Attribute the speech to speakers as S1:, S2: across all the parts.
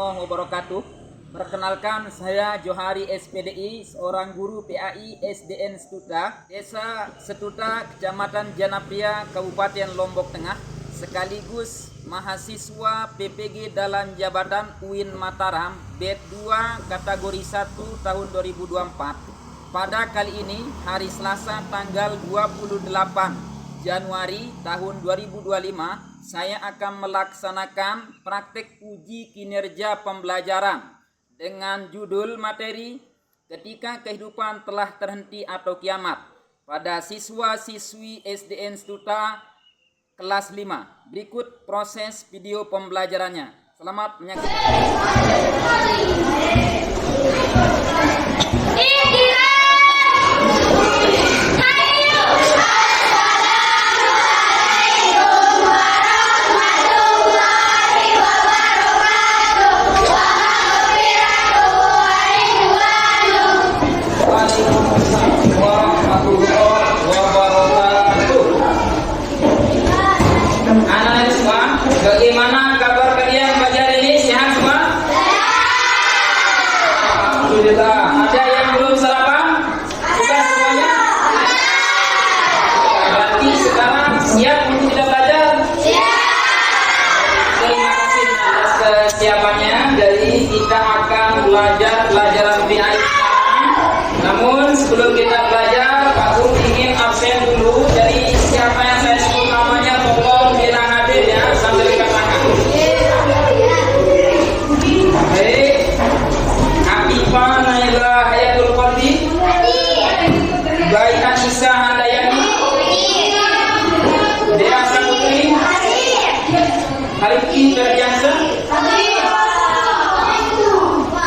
S1: warahmatullahi wabarakatuh. Perkenalkan, saya Johari SPDI, seorang guru PAI SDN Setuta, Desa Setuta, Kecamatan Janapria, Kabupaten Lombok Tengah, sekaligus mahasiswa PPG dalam jabatan UIN Mataram BED 2 kategori 1 tahun 2024. Pada kali ini, hari Selasa tanggal 28 Januari tahun 2025, saya akan melaksanakan praktek uji kinerja pembelajaran dengan judul materi ketika kehidupan telah terhenti atau kiamat pada siswa-siswi SDN Setuta kelas 5. Berikut proses video pembelajarannya. Selamat menyaksikan. Bagaimana kabar kalian pagi hari ini? Sehat semua? Alhamdulillah. Ada yang belum sarapan? Sudah semuanya? Berarti sekarang siap untuk kita belajar? Terima kasih atas kesiapannya. Jadi kita akan belajar pelajaran PAI. Namun sebelum kita belajar, Pak Guru ingin absen dulu. Jadi siapa yang saya sebut namanya tolong bilang hadir ya sambil angkat tangan. Baik. Afifah Naila Hayatul Qadri. Baik Anissa Handayani. Dea Saputri. Hariki Terjansa.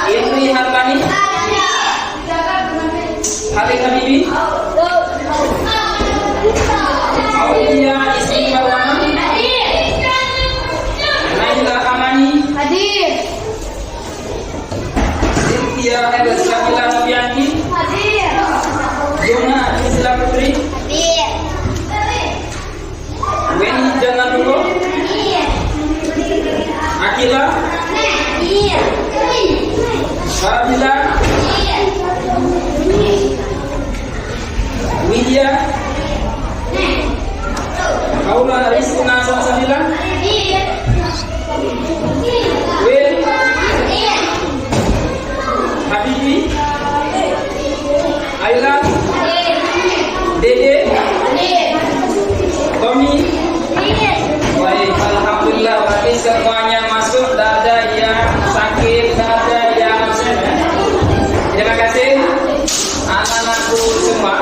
S1: Indri Hartani. Halim Habibi. Aulia Istri Marwana. Naila Amani.
S2: Hadir.
S1: Cynthia Elsabila Novianti.
S2: Hadir.
S1: Yona Isla Putri.
S2: Hadir.
S1: Weni Jangan Dulu. Akila.
S2: Hadir.
S1: Sarabila. Widya. Paula Rizkina Salsabila. Will. Habibi. Ayla. Dede. Tommy. Baik, alhamdulillah berarti semuanya masuk, tidak ada yang sakit, tidak ada yang absen ya. Terima kasih anak-anakku semua.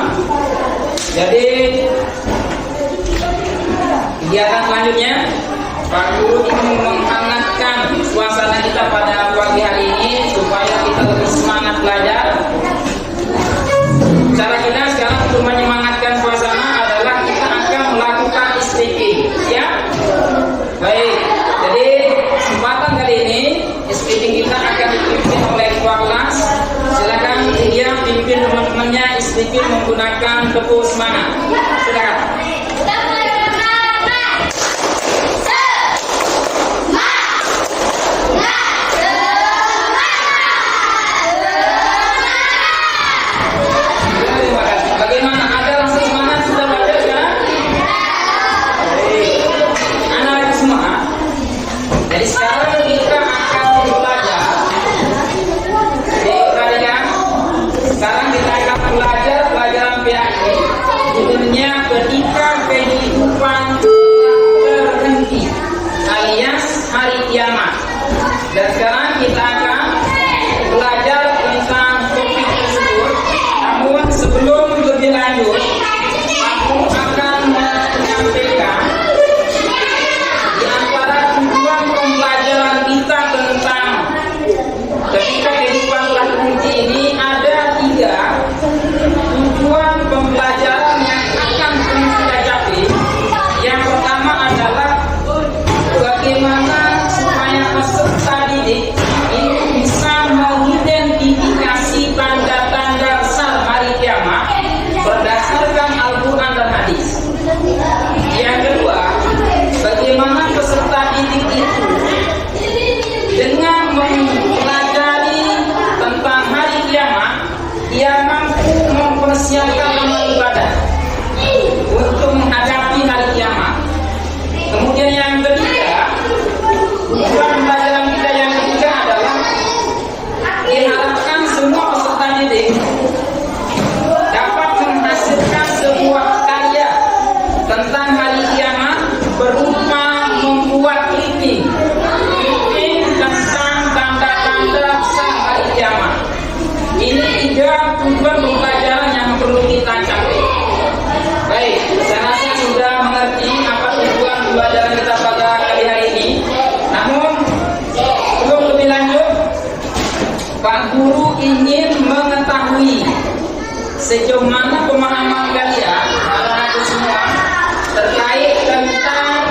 S1: Jadi kegiatan selanjutnya, Pak Guru ingin menghangatkan suasana kita pada pagi hari ini supaya kita lebih semangat belajar. Cara kita sekarang untuk menyemangatkan suasana adalah kita akan melakukan speaking. Siap? Baik. Jadi kesempatan kali ini speaking kita akan dipimpin oleh ketua kelas. Silakan dia pimpin teman-temannya speaking menggunakan tepuk semangat. Silakan. Bagaimana? Ada langsung semangat sudah belajar sekarang? Baik. Anak-anak semua. Jadi sekarang kita akan belajar. Perhatikan. Sekarang kita akan belajar pelajaran PAI. Judulnya ketika kehidupan terhenti alias hari kiamat. Dan sekarang kita akan belajar tentang topik tersebut. Namun sebelum lebih lanjut, aku akan menyampaikan di antara tujuan pembelajaran kita tentang ketika kehidupan telah terhenti ini ada 3 tujuan pembelajaran yang akan kita capai. Yang pertama adalah bagaimana supaya peserta didik ini Pak Guru ingin mengetahui sejauh mana pemahaman kalian anak-anak semua terkait tentang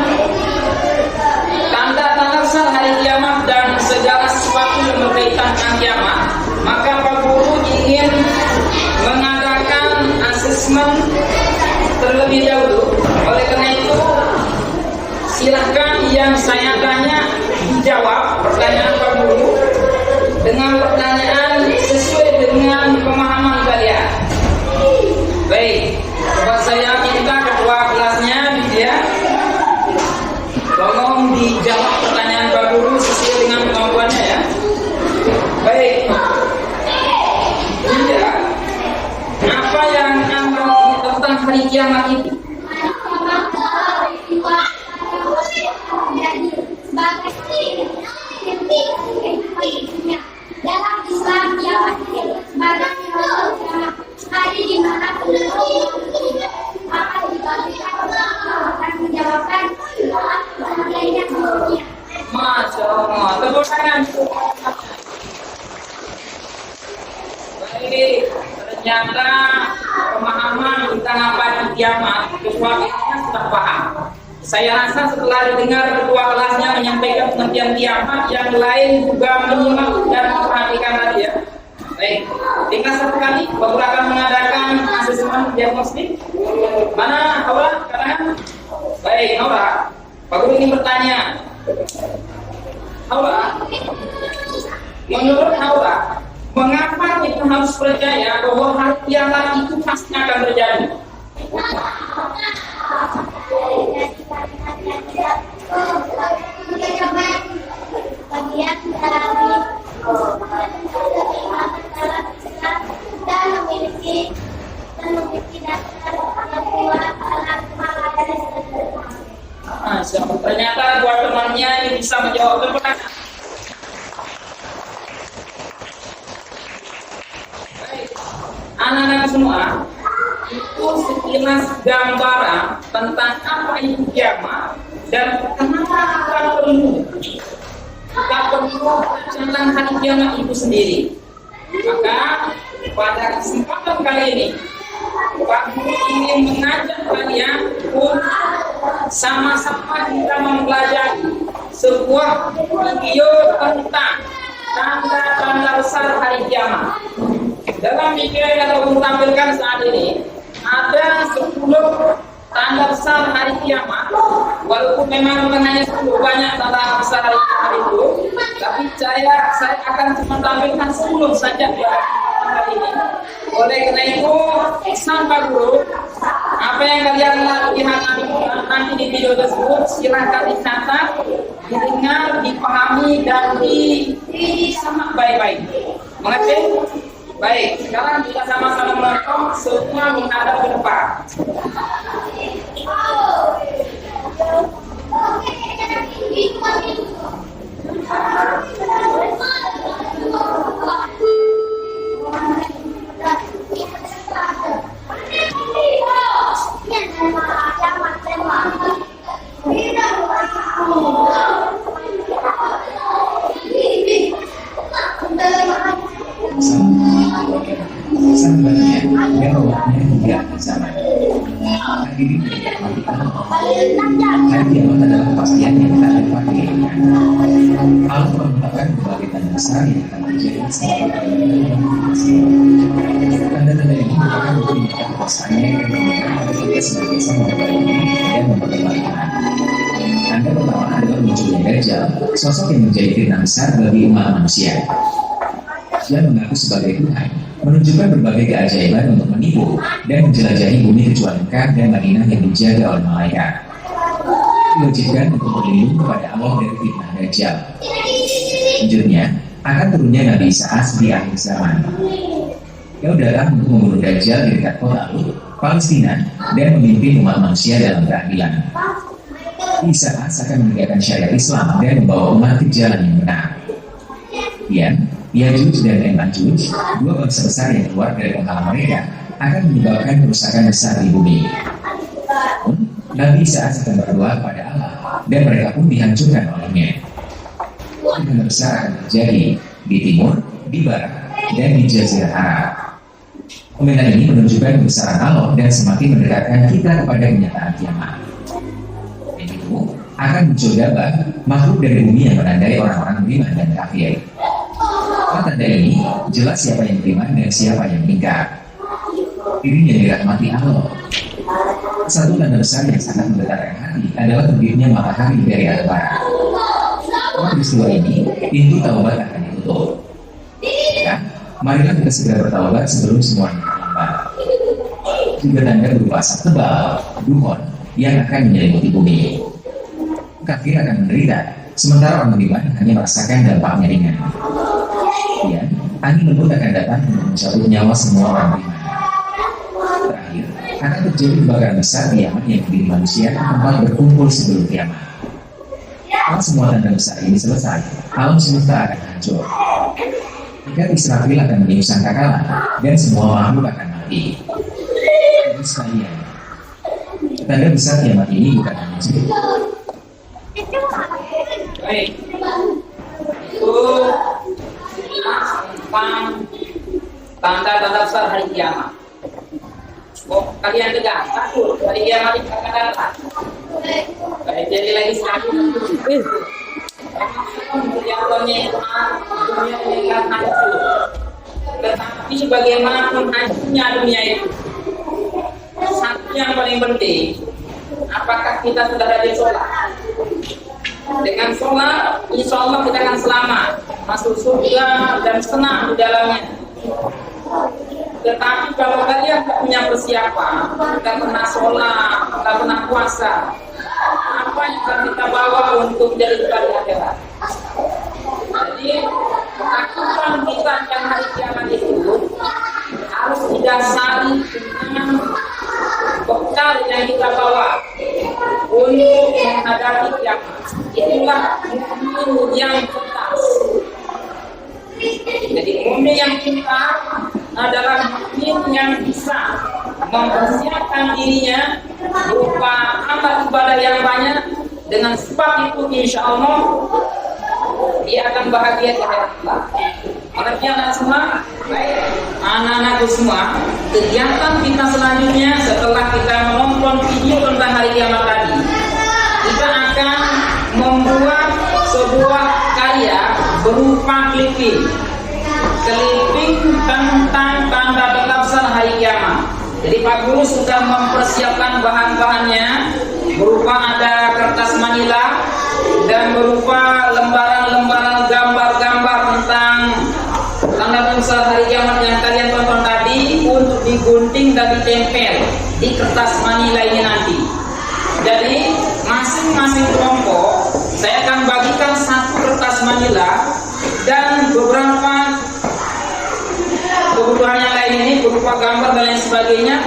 S1: tanda-tanda besar hari kiamat dan segala sesuatu yang berkaitan dengan kiamat. Maka Pak Guru ingin mengadakan asesmen terlebih dahulu. Oleh karena itu, silahkan yang saya tanya dijawab pertanyaan Pak Guru dengan pertanyaan sesuai dengan pemahaman kalian. Baik, coba saya minta ketua kelasnya ya, tolong dijawab pertanyaan Pak Guru sesuai dengan kemampuannya ya. Baik, iya, apa yang Anda tentang hari kiamat itu?
S2: Dalam Islam kiamat sebagai hari di mana akan diberikan akan menjawabkan lainnya.
S1: Masya Allah, tepuk tangan. Baik, ternyata pemahaman tentang apa itu kiamat ketua kelasnya sudah paham. Saya rasa setelah didengar ketua kelasnya menyampaikan pengertian kiamat, yang lain juga menyimak dan memperhatikan tadi ya. Baik, tinggal satu kali Pak Guru akan mengadakan asesmen diagnostik. Mana Haura? Katakan. Baik, Haura. Pak Guru ingin bertanya. Haura, menurut Haura, mengapa kita harus percaya bahwa hari kiamat itu pasti akan terjadi?
S2: Bagian dari dan memiliki dasar yang kuat dalam menghadapi
S1: Ternyata dua temannya ini bisa menjawab pertanyaan. Baik, anak-anak semua, itu sekilas gambaran tentang apa itu kiamat dan kenapa kita perlu tentang hari kiamat itu sendiri. Maka pada kesempatan kali ini Pak Guru ingin mengajak kalian untuk sama-sama kita mempelajari sebuah video tentang tanda-tanda besar hari kiamat. Dalam video yang kita tampilkan saat ini ada 10 tanda besar hari kiamat. Walaupun memang bukan hanya 10, banyak tanda besar hari kiamat itu, tapi saya akan cuma tampilkan 10 saja hari ini. Oleh karena itu, pesan Pak Guru, apa yang kalian lihat nanti di video tersebut silahkan dicatat, didengar, dipahami dan disimak baik-baik. Mengerti? Baik, sekarang kita sama-sama menonton, semua menghadap ke depan.
S3: Sebenarnya dia waktunya tidak sama. Hari ini hari kiamat adalah kepastian yang tak dapat dielakkan. Allah menetapkan berbagai tanda besar yang akan terjadi selama tanda-tanda ini merupakan bukti nyata kekuasaannya yang memberikan pada kita sebagai sang memperbaiki dan memperbaikkan. Tanda pertama adalah munculnya Dajjal, sosok yang menjadi fitnah besar bagi umat manusia. Dia mengaku sebagai Tuhan, menunjukkan berbagai keajaiban untuk menipu dan menjelajahi bumi kecuali Mekah dan Madinah yang dijaga oleh malaikat. Diwajibkan untuk berlindung kepada Allah dari fitnah Dajjal. Selanjutnya, akan turunnya Nabi Isa di akhir zaman. Dia datang untuk membunuh Dajjal di dekat kota Lut, Palestina, dan memimpin umat manusia dalam keadilan. Isa akan menegakkan syariat Islam dan membawa umat ke jalan yang benar. Kemudian, Yajuj dan Majuj, dua bangsa besar yang keluar dari penghalang mereka, akan menyebabkan kerusakan besar di bumi. Nabi Isa akan berdoa kepada Allah, dan mereka pun dihancurkan olehnya. Tanda besar akan terjadi di timur, di di Barat dan di Jazirah Arab. Komentar ini menunjukkan kebesaran Allah dan semakin mendekatkan kita kepada kenyataan kiamat. Itu akan muncul gambar makhluk dari bumi yang menandai orang-orang beriman dan kafir. Tanda ini jelas siapa yang beriman dan siapa yang ingkar. Ini yang dirahmati Allah. Satu tanda besar yang sangat menggetarkan hati adalah terbitnya matahari dari arah barat. Pada peristiwa ini, pintu taubat akan ditutup. Ya, marilah kita segera bertaubat sebelum semuanya terlambat. Juga tanda berupa asap tebal, duhon, yang akan menyelimuti bumi. Kafir akan menderita, sementara orang beriman hanya merasakan dampaknya ringan. Kemudian, angin lembut akan datang untuk mencabut nyawa semua orang beriman. Terakhir, akan terjadi kebakaran besar di Yaman yang menjadi manusia tempat berkumpul sebelum kiamat. Kalau semua tanda besar ini selesai, alam semesta akan hancur. Ikat Israfil akan meniup sangkakala dan semua makhluk akan mati. Terus sekalian, tanda besar kiamat ini bukan hanya sebut.
S1: Baik. Itu tentang tanda-tanda besar hari kiamat. Oh, kalian dengar? Takut hari kiamat itu akan datang. Baik, jadi lagi satu. Yang dunia ini akan hancur. Tetapi bagaimanapun hancurnya dunia itu, satu yang paling penting, apakah kita sudah rajin sholat? Dengan sholat, insya Allah kita akan selamat, masuk surga dan senang di dalamnya. Tetapi kalau kalian tidak punya persiapan, tidak pernah sholat, tidak pernah puasa, apa yang akan kita bawa untuk jadi di akhirat? Jadi ketakutan kita yang hari kiamat itu harus didasari dengan bekal yang kita bawa untuk menghadapi kiamat. Itulah mukmin yang tuntas. Jadi mukmin yang tuntas adalah mukmin yang bisa mempersiapkan dirinya berupa amal ibadah yang banyak. Dengan sebab itu insya Allah dia akan bahagia di akhirat. Anak-anak semua, baik, anak-anakku semua, kegiatan kita selanjutnya setelah kita menonton video tentang hari kiamat tadi, kita akan membuat sebuah karya berupa clipping tentang tanda besar hari kiamat. Jadi Pak Guru sudah mempersiapkan bahan-bahannya berupa ada kertas manila dan berupa lembaran-lembaran gambar-gambar tentang tanda besar hari kiamat yang kalian tonton tadi untuk digunting dan ditempel di kertas manila ini nanti. Jadi masing-masing kelompok saya akan bagikan satu kertas manila dan beberapa kebutuhan yang lain ini berupa gambar dan lain sebagainya,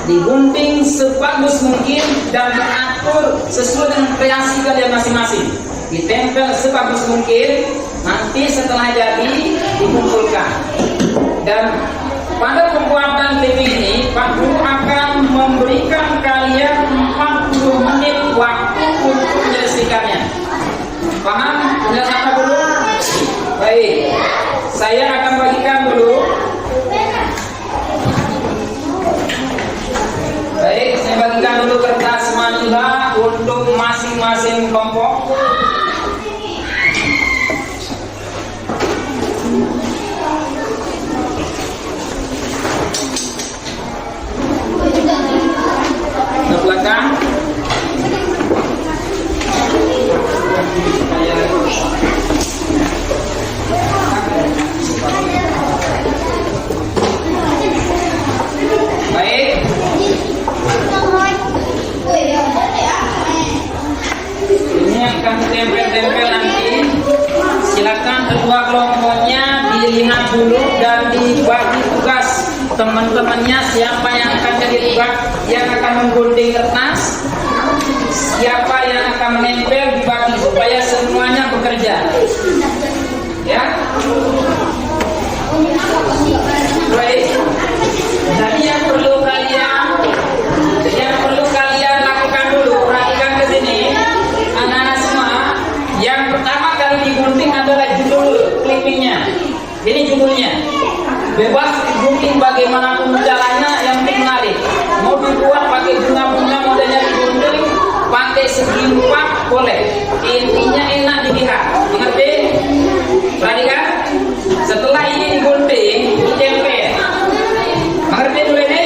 S1: digunting sebagus mungkin dan diatur sesuai dengan kreasi kalian masing-masing, ditempel sebagus mungkin, nanti setelah jadi dikumpulkan. Dan pada pembuatan TV ini Pak Guru akan memberikan kalian 40 menit waktu untuk menyelesaikannya. Paham? Penjelasan Pak Guru? Baik, saya akan bagikan dulu. Baik, saya bagikan dulu kertas manila untuk masing-masing kelompok. Ke belakang. Baik. Ini akan tempel-tempel nanti. Silakan kedua kelompoknya dilihat dulu dan dibagi tugas teman-temannya, siapa yang akan jadi tugas yang akan menggunting kertas, siapa yang akan menempel, dibagi supaya semuanya bekerja. Ya. Baik. Jadi yang perlu kalian lakukan dulu, perhatikan ke sini, anak-anak semua. Yang pertama kali digunting adalah judul clippingnya. Ini judulnya. Bebas gunting bagaimanapun caranya, yang penting menarik. Mau dibuat pakai bunga-bunga modelnya digunting, pakai segi empat boleh. Intinya enak dilihat. Mengerti? Perhatikan. Setelah ini digunting, ditempel. Mengerti dulu ini?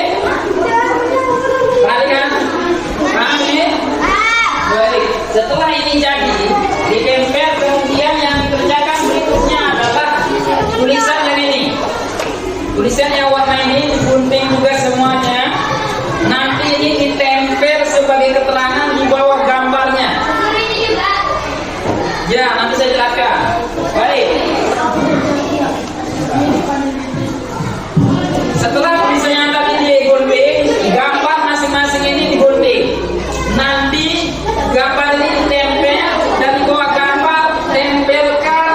S1: Perhatikan. Paham ini? Baik. Setelah ini jadi ditempel, kemudian yang dikerjakan berikutnya adalah tulisan yang ini. Tulisan yang warna ini digunting juga semuanya. Nanti ini ditempel sebagai keterangan di bawah gambarnya. Ya, nanti saya jelaskan. Baik. Setelah tulisan yang tadi digunting, gambar masing-masing ini digunting. Nanti gambar ini ditempel dan di bawah gambar tempelkan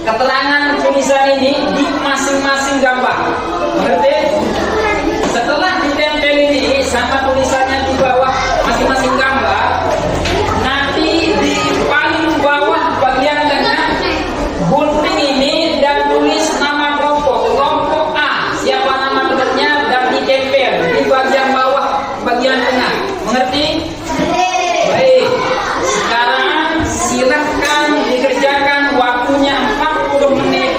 S1: keterangan tulisan ini di masing-masing gambar. Mengerti? Setelah ditempel ini sama tulisannya di bawah masing-masing gambar, nanti di paling bawah bagian tengah gunting ini dan tulis nama kelompok A, siapa nama kelompoknya, dan ditempel di bagian bawah bagian tengah. Mengerti? Baik. Sekarang silahkan dikerjakan, waktunya 40 menit.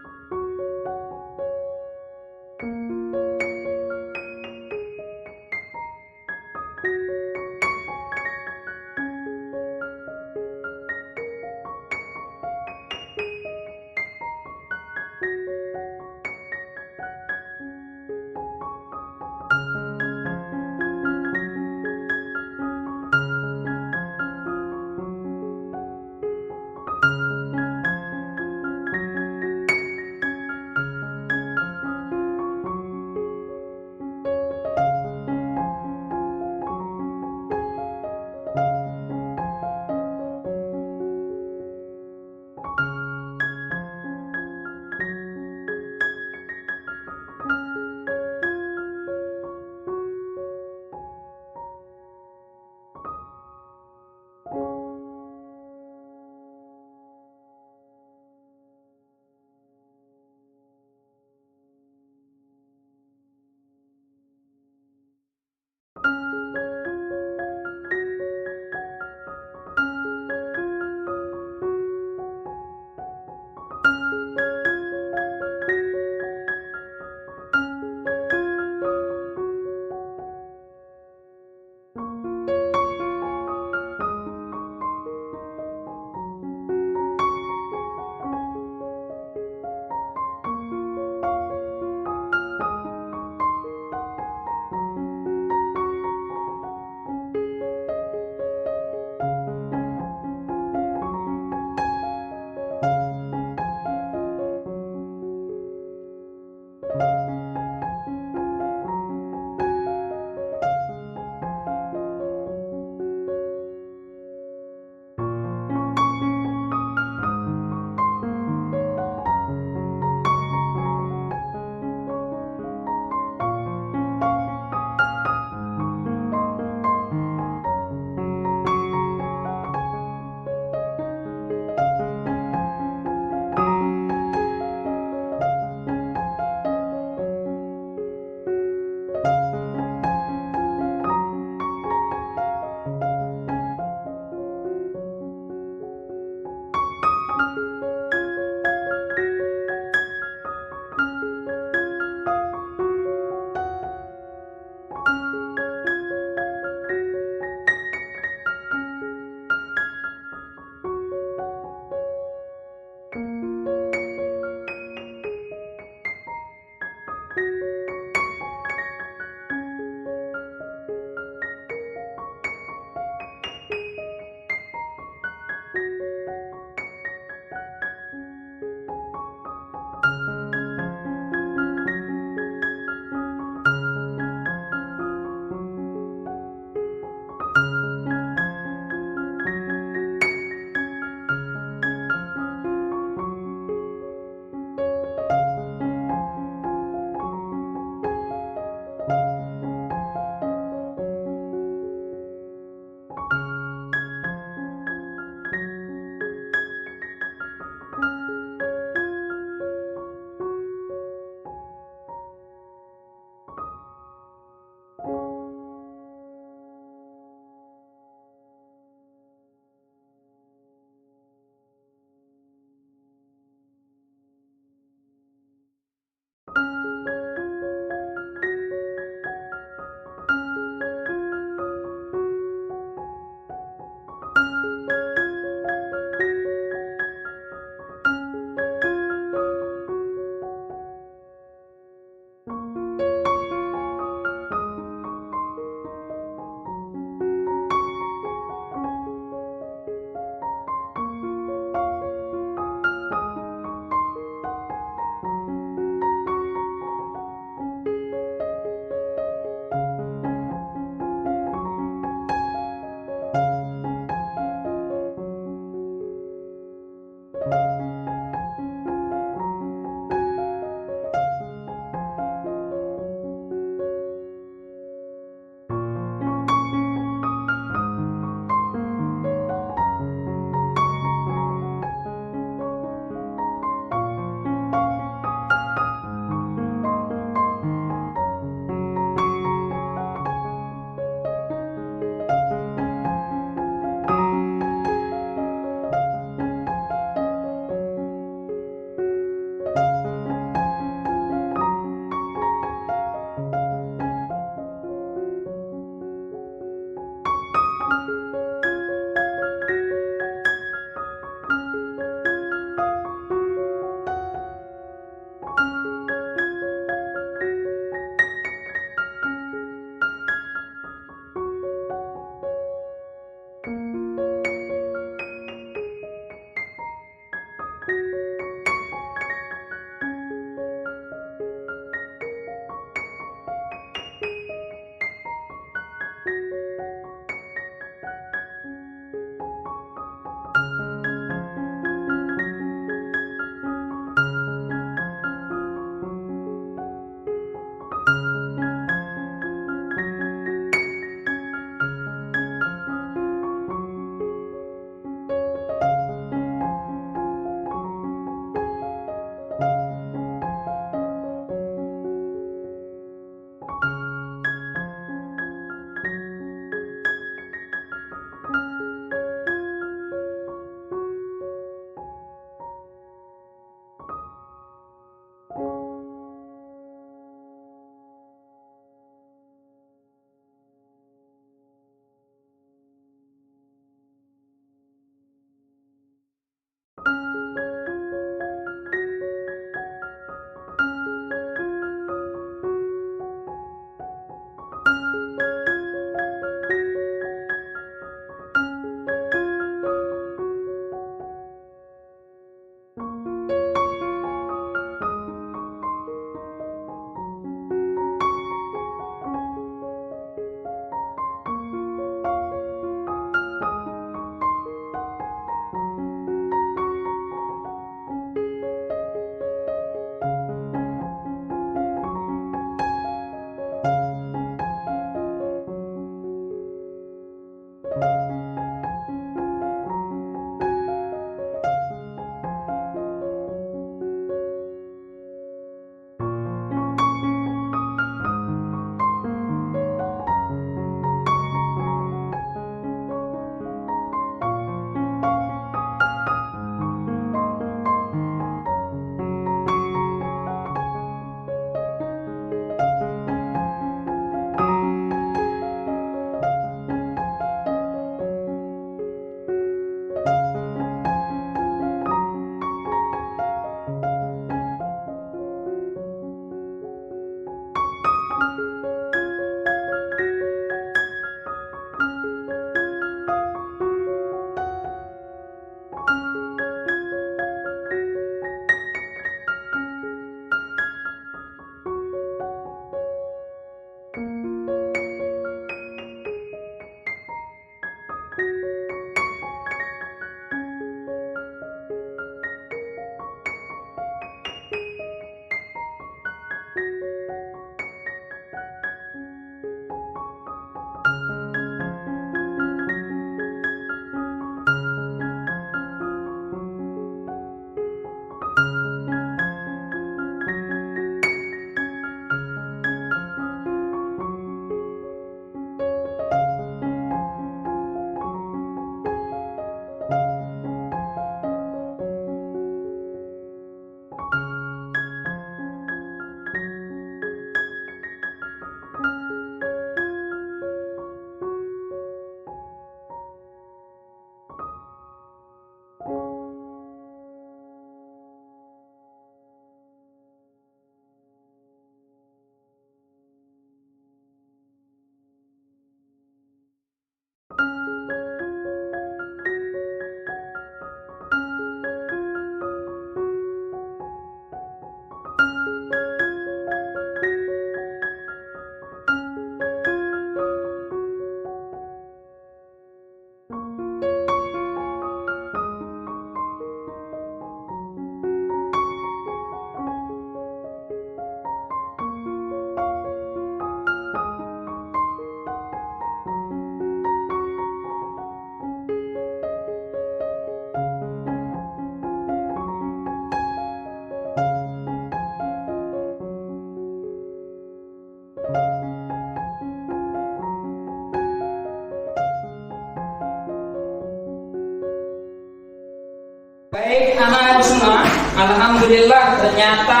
S1: alhamdulillah ternyata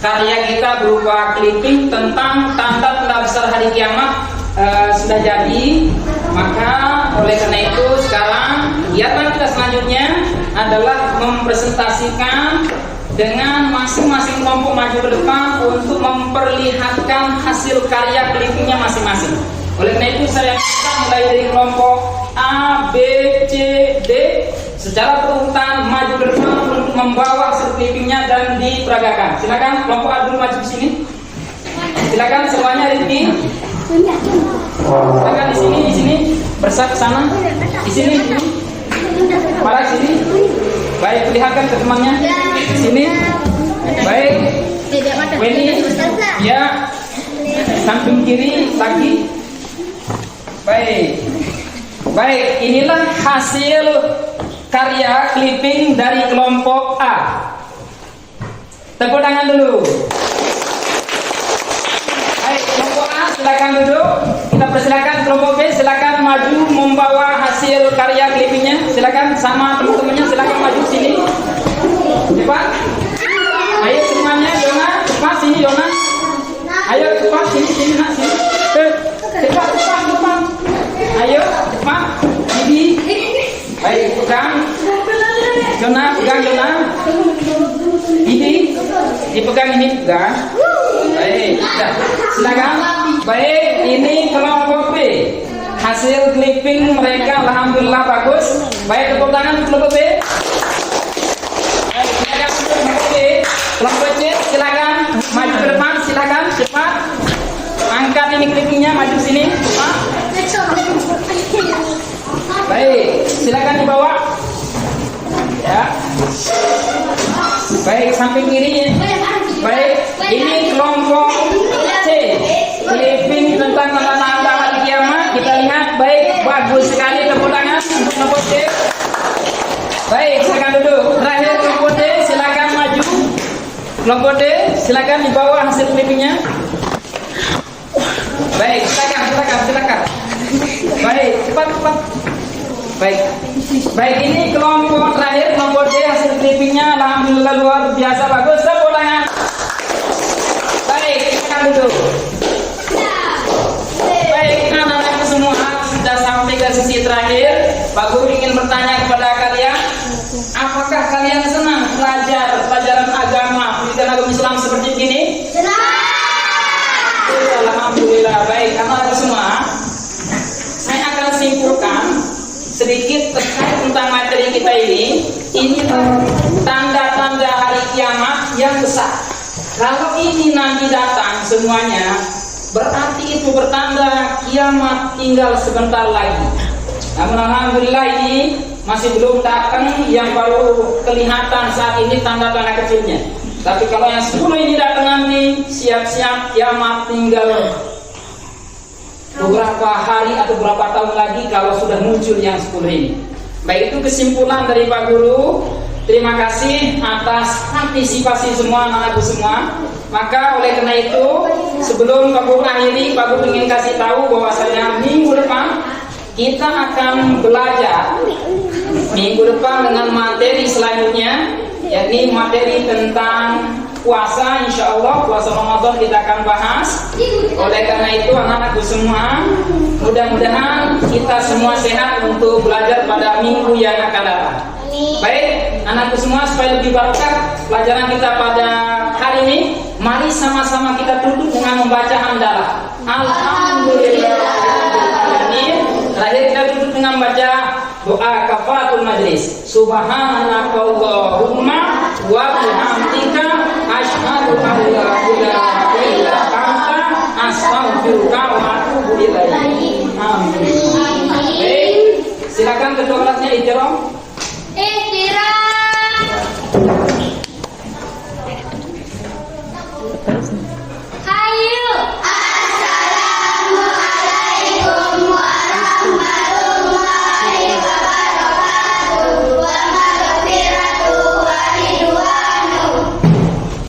S1: karya kita berupa clipping tentang tanda-tanda besar hari kiamat sudah jadi. Maka oleh karena itu sekarang kegiatan kita selanjutnya adalah mempresentasikan dengan masing-masing kelompok maju ke depan untuk memperlihatkan hasil karya clippingnya masing-masing. Oleh karena itu saya minta mulai dari kelompok A, B, C, D secara berurutan maju ke depan untuk membawa hasil clippingnya dan diperagakan. Silakan kelompok A dulu maju di sini. Silakan semuanya Rifki. Silakan di sini, bersat ke sana. Di sini. Malah sini. Baik, perlihatkan ke temannya. Di sini. Baik. Weni. Ya. Samping kiri lagi. Baik. Baik, inilah hasil karya clipping dari kelompok A. Tepuk tangan dulu. Baik, kelompok A silakan duduk. Kita persilakan kelompok B silakan maju membawa hasil karya clippingnya. Silakan sama teman-temannya silakan maju sini. Cepat. Ayo semuanya, Yona, cepat sini Yona. Ayo cepat sini nak sini. Cepat. Ayo cepat. Bibi. Baik, pegang. Yona, pegang Yona. Bibi, dipegang ini pegang. Baik, silakan. Baik, ini kelompok B. Hasil clipping mereka alhamdulillah bagus. Baik, tepuk tangan kelompok B. Baik, silakan kelompok B. Kelompok C, silakan maju ke depan, silakan cepat. Angkat ini clippingnya, maju sini, cepat. Baik, silakan dibawa. Ya. Baik, samping kiri. Baik, ini kelompok C. Clipping tentang tanda-tanda hari kiamat. Kita lihat, baik, bagus sekali, tepuk tangan untuk kelompok C. Baik, silakan duduk. Terakhir kelompok D, silakan maju. Kelompok D, silakan dibawa hasil clippingnya. Baik, silakan. Baik, cepat. Baik, ini kelompok terakhir, kelompok D, hasil clippingnya alhamdulillah luar biasa bagus. Tepuk tangan. Baik, silakan duduk. Baik, anak-anak semua sudah sampai ke sesi terakhir. Pak Guru ingin bertanya kepada kalian, apakah kalian senang belajar pelajaran agama, pendidikan agama Islam seperti ini? Alhamdulillah. Baik, anak-anak semua, saya akan simpulkan sedikit terkait tentang materi kita ini. Ini tanda-tanda hari kiamat yang besar. Kalau ini nanti datang semuanya, berarti itu bertanda kiamat tinggal sebentar lagi. Namun alhamdulillah ini masih belum datang, yang baru kelihatan saat ini tanda-tanda kecilnya. Tapi kalau yang 10 ini datang nanti, siap-siap kiamat tinggal beberapa hari atau beberapa tahun lagi kalau sudah muncul yang 10 ini. Baik, itu kesimpulan dari Pak Guru. Terima kasih atas antisipasi semua anak-anakku semua. Maka oleh karena itu, sebelum Pak Guru akhiri, Pak Guru ingin kasih tahu bahwasanya minggu depan kita akan belajar minggu depan dengan materi selanjutnya, yakni materi tentang puasa. Insya Allah puasa Ramadan kita akan bahas. Oleh karena itu anak-anakku semua, mudah-mudahan kita semua sehat untuk belajar pada minggu yang akan datang. Baik, anakku semua, supaya lebih barokah pelajaran kita pada hari ini, mari sama-sama kita tutup dengan membaca hamdalah. Alhamdulillah. Terakhir kita tutup dengan baca doa kafaratul majlis. Subhanakallahumma wa bihamdika asyhadu an la ilaha illa anta astaghfiruka wa atubu ilaik. Amin. Baik, silakan kedua kelasnya Ijrom.